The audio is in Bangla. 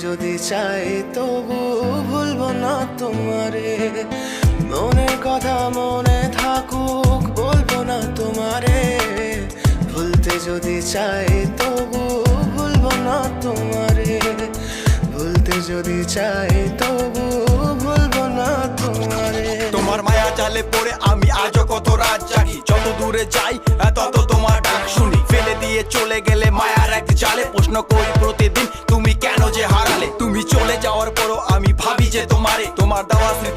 যদি চাই তবু ভুলবো না তোমারে। মনের কথা মনে থাকুক বলবো না তোমারে। ভুলতে যদি চাই তবু ভুলবো না তোমারে। ভুলতে যদি চাই তবু ভুলবো না তোমারে। তোমার মায়া জালে পড়ে আমি আজও কত রাত জাগি, যত দূরে যাই তত তোমার ডাক শুনি। ফেলে দিয়ে চলে গেলে মায়ার এক জালে প্রশ্ন করি প্রতিদিন তুমি কেন যে হারালে। তুমি চলে যাওয়ার পরও আমি ভাবি যে তোমার দেওয়া স্মৃতি